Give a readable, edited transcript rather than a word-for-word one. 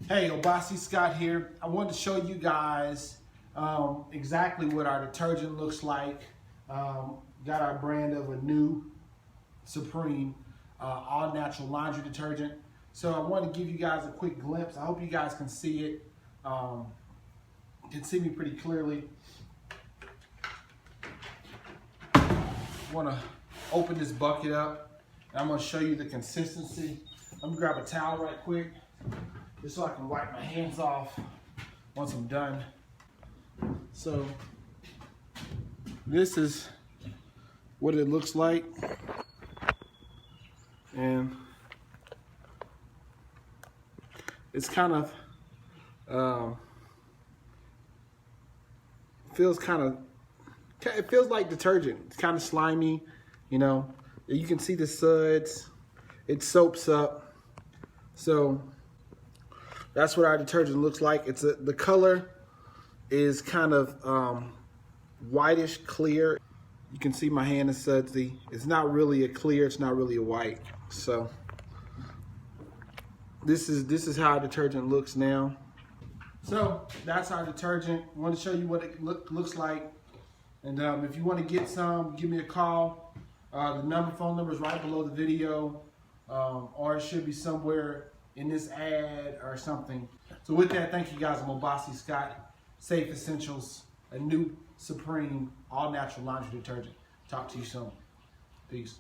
Hey, Obasi Scott here. I wanted to show you guys exactly what our detergent looks like. Got our brand of a new Supreme all natural laundry detergent. So I want to give you guys a quick glimpse. I hope you guys can see it. Can see me pretty clearly. Want to open this bucket up, and I'm going to show you the consistency. I'm gonna grab a towel right quick, just so I can wipe my hands off once I'm done. So this is what it looks like, and it's kind of it feels like detergent. It's kind of slimy, you know. You can see the suds. It soaps up. So that's what our detergent looks like. The color is kind of whitish clear. You can see my hand is sudsy. It's not really a clear. It's not really a white. So this is how our detergent looks now. So that's our detergent. I want to show you what it looks like. And if you want to get some, give me a call. The phone number is right below the video. Or it should be somewhere in this ad or something. So with that, thank you guys. I'm Obasi Scott. Safe Essentials, a new Supreme all natural laundry detergent. Talk to you soon. Peace.